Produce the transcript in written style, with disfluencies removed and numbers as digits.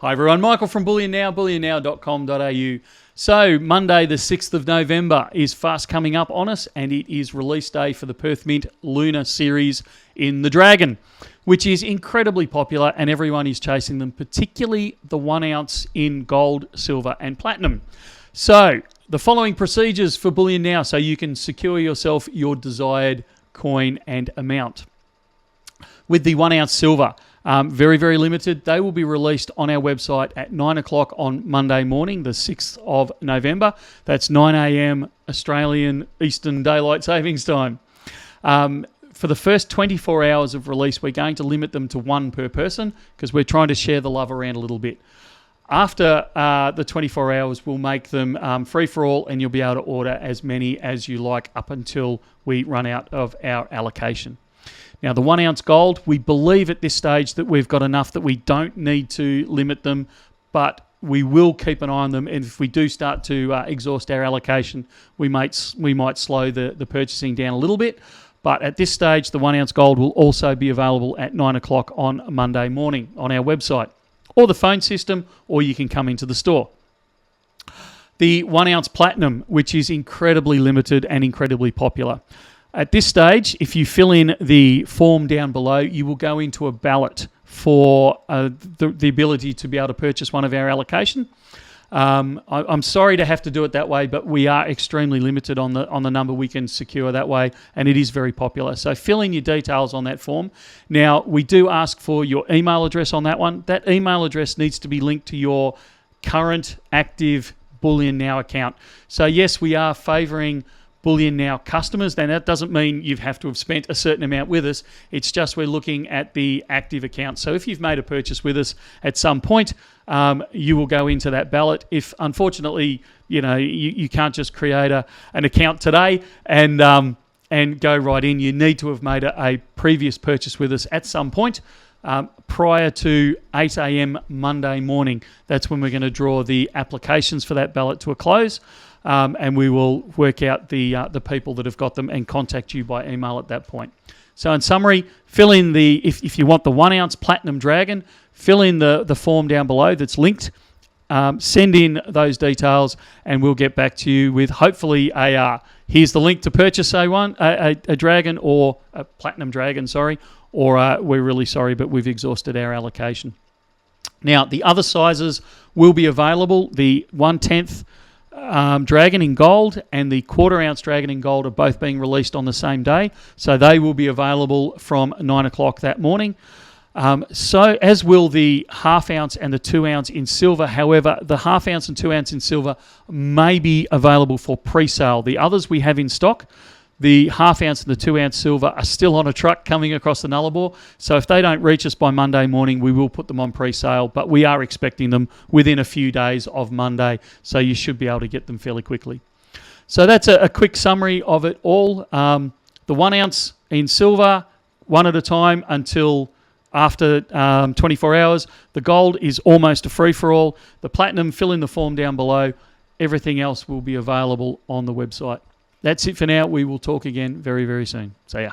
Hi everyone, Michael from Bullion Now, bullionnow.com.au. So Monday the 6th of November is fast coming up on us, and it is release day for the Perth Mint Lunar Series in the Dragon, which is incredibly popular and everyone is chasing them, particularly the 1 ounce in gold, silver and platinum. So the following procedures for Bullion Now so you can secure yourself your desired coin and amount. With the 1 ounce silver, very, very limited. They will be released on our website at 9 o'clock on Monday morning, the 6th of November. That's 9 a.m. Australian Eastern Daylight Savings Time. For the first 24 hours of release, we're going to limit them to one per person because we're trying to share the love around a little bit. After the 24 hours, we'll make them free for all, and you'll be able to order as many as you like up until we run out of our allocation. Now, the 1 ounce gold, we believe at this stage that we've got enough that we don't need to limit them, but we will keep an eye on them. And if we do start to exhaust our allocation, we might slow the purchasing down a little bit. But at this stage, the 1 ounce gold will also be available at 9 o'clock on Monday morning on our website, or the phone system, or you can come into the store. The 1 ounce platinum, which is incredibly limited and incredibly popular. At this stage, if you fill in the form down below, you will go into a ballot for the ability to be able to purchase one of our allocation. I'm sorry to have to do it that way, but we are extremely limited on the number we can secure that way, and it is very popular. So fill in your details on that form. Now, we do ask for your email address on that one. That email address needs to be linked to your current active Bullion Now account. So yes, we are favouring Bullion Now customers. Then that doesn't mean you have to have spent a certain amount with us. It's just we're looking at the active account. So if you've made a purchase with us at some point, you will go into that ballot. If unfortunately, you can't just create an account today and go right in, you need to have made a previous purchase with us at some point prior to 8 a.m. Monday morning. That's when we're going to draw the applications for that ballot to a close. And we will work out the people that have got them and contact you by email at that point. So in summary, fill in if you want the 1 ounce platinum dragon, fill in the form down below that's linked. Send in those details, and we'll get back to you with hopefully here's the link to purchase a dragon, or a platinum dragon, or we're really sorry, but we've exhausted our allocation. Now, the other sizes will be available. The 1/10 dragon in gold and the 1/4 ounce dragon in gold are both being released on the same day, so they will be available from 9 o'clock that morning. So as will the 1/2 ounce and the 2 ounce in silver. However, the 1/2 ounce and 2 ounce in silver may be available for pre-sale. The others we have in stock. The 1/2 ounce and the 2 ounce silver are still on a truck coming across the Nullarbor. So if they don't reach us by Monday morning, we will put them on pre-sale, but we are expecting them within a few days of Monday. So you should be able to get them fairly quickly. So that's a quick summary of it all. The 1 ounce in silver, one at a time until after 24 hours. The gold is almost a free-for-all. The platinum, fill in the form down below. Everything else will be available on the website. That's it for now. We will talk again very, very soon. See ya.